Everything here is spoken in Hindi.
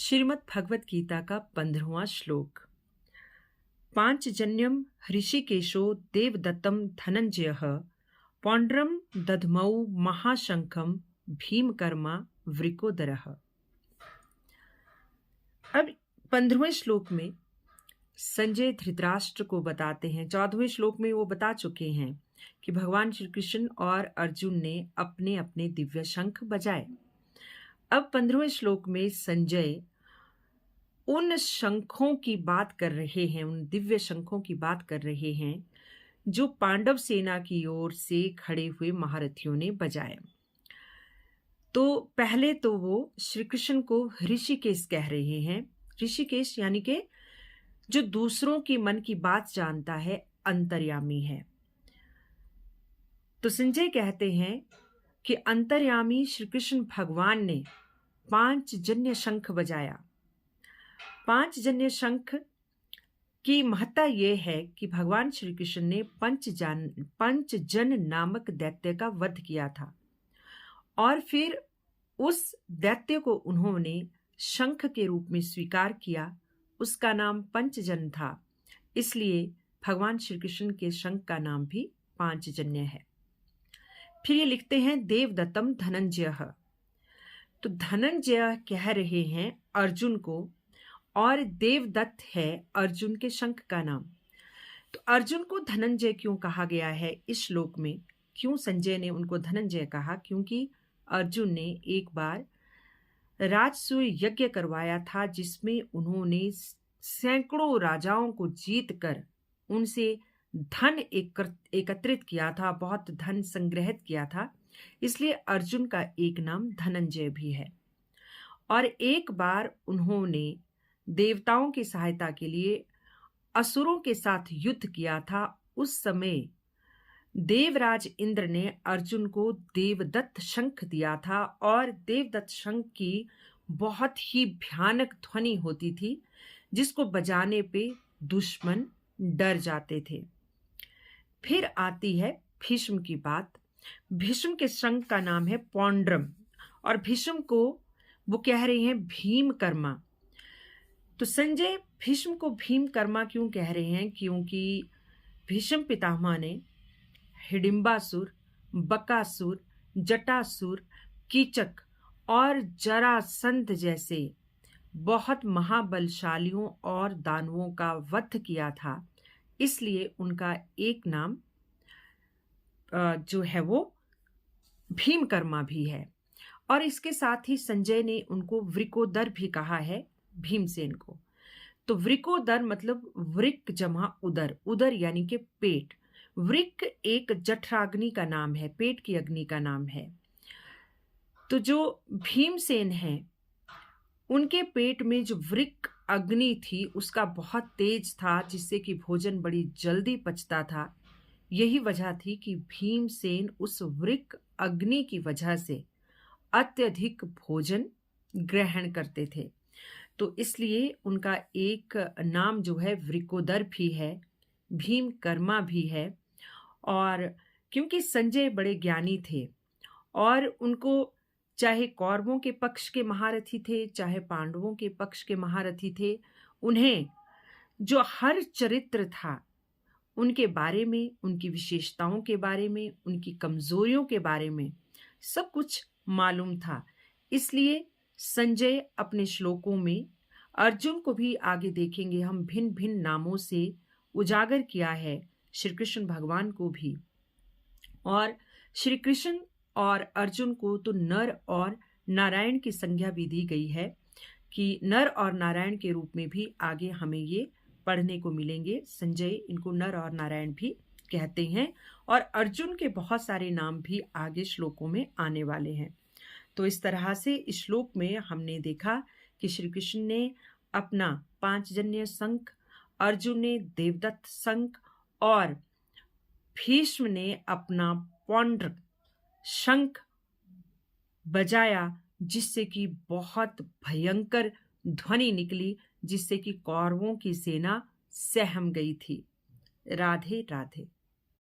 श्रीमद् भगवत गीता का 15वां श्लोक। पांचजन्यम ऋषिकेशो देवदत्तम धनंजयः पौंड्रम दधमौ महाशंखम भीमकर्मा वृकोदरः। अब 15वें श्लोक में संजय धृतराष्ट्र को बताते हैं। 14वें श्लोक में वो बता चुके हैं कि भगवान श्री कृष्ण और अर्जुन ने अपने अपने दिव्य शंख बजाए। अब 15वें श्लोक में संजय उन शंखों की बात कर रहे हैं, उन दिव्य शंखों की बात कर रहे हैं जो पांडव सेना की ओर से खड़े हुए महारथियों ने बजाए। तो पहले तो वो श्री कृष्ण को ऋषिकेश कह रहे हैं। ऋषिकेश यानी कि जो दूसरों की मन की बात जानता है, अंतर्यामी है। तो संजय कहते हैं कि अंतर्यामी श्री कृष्ण भगवान ने पांचजन्य शंख बजाया। पांचजन्य शंख की महत्ता यह है कि भगवान श्री कृष्ण ने पंचजन नामक दैत्य का वध किया था और फिर उस दैत्य को उन्होंने शंख के रूप में स्वीकार किया। उसका नाम पंचजन था, इसलिए भगवान श्री कृष्ण के शंख का नाम भी पांचजन्य है। फिर ये लिखते हैं देवदत्तम धनंजय। तो धनंजय कह रहे हैं अर्जुन को, और देवदत्त है अर्जुन के शंख का नाम। तो अर्जुन को धनंजय क्यों कहा गया है इस श्लोक में? क्यों संजय ने उनको धनंजय कहा? क्योंकि अर्जुन ने एक बार राजसूय यज्ञ करवाया था जिसमें उन्होंने सैकड़ों राजाओं को जीत कर उनसे धन एकत्रित किया था, बहुत धन संग्रहित किया था, इसलिए अर्जुन का एक नाम धनंजय भी है। और एक बार उन्होंने देवताओं की सहायता के लिए असुरों के साथ युद्ध किया था। उस समय देवराज इंद्र ने अर्जुन को देवदत्त शंख दिया था और देवदत्त शंख की बहुत ही भयानक ध्वनि होती थी जिसको बजाने पे दुश्मन डर जाते थे। फिर आती है भीष्म की बात। भीष्म के शंख का नाम है पौंड्रम और भीष्म को वो कह रहे हैं भीमकर्मा। तो संजय भीष्म को भीमकर्मा क्यों कह रहे हैं? क्योंकि भीष्म पितामह ने हिडिंबासुर, बकासुर, जटासुर, कीचक और जरासंध जैसे बहुत महाबलशालियों और दानवों का वध किया था, इसलिए उनका एक नाम जो है वो भीमकर्मा भी है। और इसके साथ ही संजय ने उनको वृकोदर भी कहा है, भीमसेन को। तो वृकोदर मतलब वृक जमा उदर, उदर यानी कि पेट। वृक एक जठराग्नि का नाम है, पेट की अग्नि का नाम है। तो जो भीमसेन है उनके पेट में जो वृक अग्नि थी उसका बहुत तेज था, जिससे कि भोजन बड़ी जल्दी पचता था। यही वजह थी कि भीमसेन उस वृक अग्नि की वजह से अत्यधिक भोजन ग्रहण करते थे। तो इसलिए उनका एक नाम जो है वृकोदर भी है, भीमकर्मा भी है। और क्योंकि संजय बड़े ज्ञानी थे और उनको चाहे कौरवों के पक्ष के महारथी थे, चाहे पांडवों के पक्ष के महारथी थे, उन्हें जो हर चरित्र था उनके बारे में, उनकी विशेषताओं के बारे में, उनकी कमजोरियों के बारे में सब कुछ मालूम था। इसलिए संजय अपने श्लोकों में अर्जुन को भी, आगे देखेंगे हम, भिन्न भिन्न नामों से उजागर किया है, श्री कृष्ण भगवान को भी। और श्री कृष्ण और अर्जुन को तो नर और नारायण की संज्ञा भी दी गई है कि नर और नारायण के रूप में भी आगे हमें ये पढ़ने को मिलेंगे। संजय इनको नर और नारायण भी कहते हैं और अर्जुन के बहुत सारे नाम भी आगे श्लोकों में आने वाले हैं। तो इस तरह से इस श्लोक में हमने देखा कि श्री कृष्ण ने अपना पांचजन्य शंख, अर्जुन ने देवदत्त शंख और भीष्म ने अपना पौंड्र शंख बजाया, जिससे कि बहुत भयंकर ध्वनि निकली, जिससे कि कौरवों की सेना सहम गई थी। राधे राधे।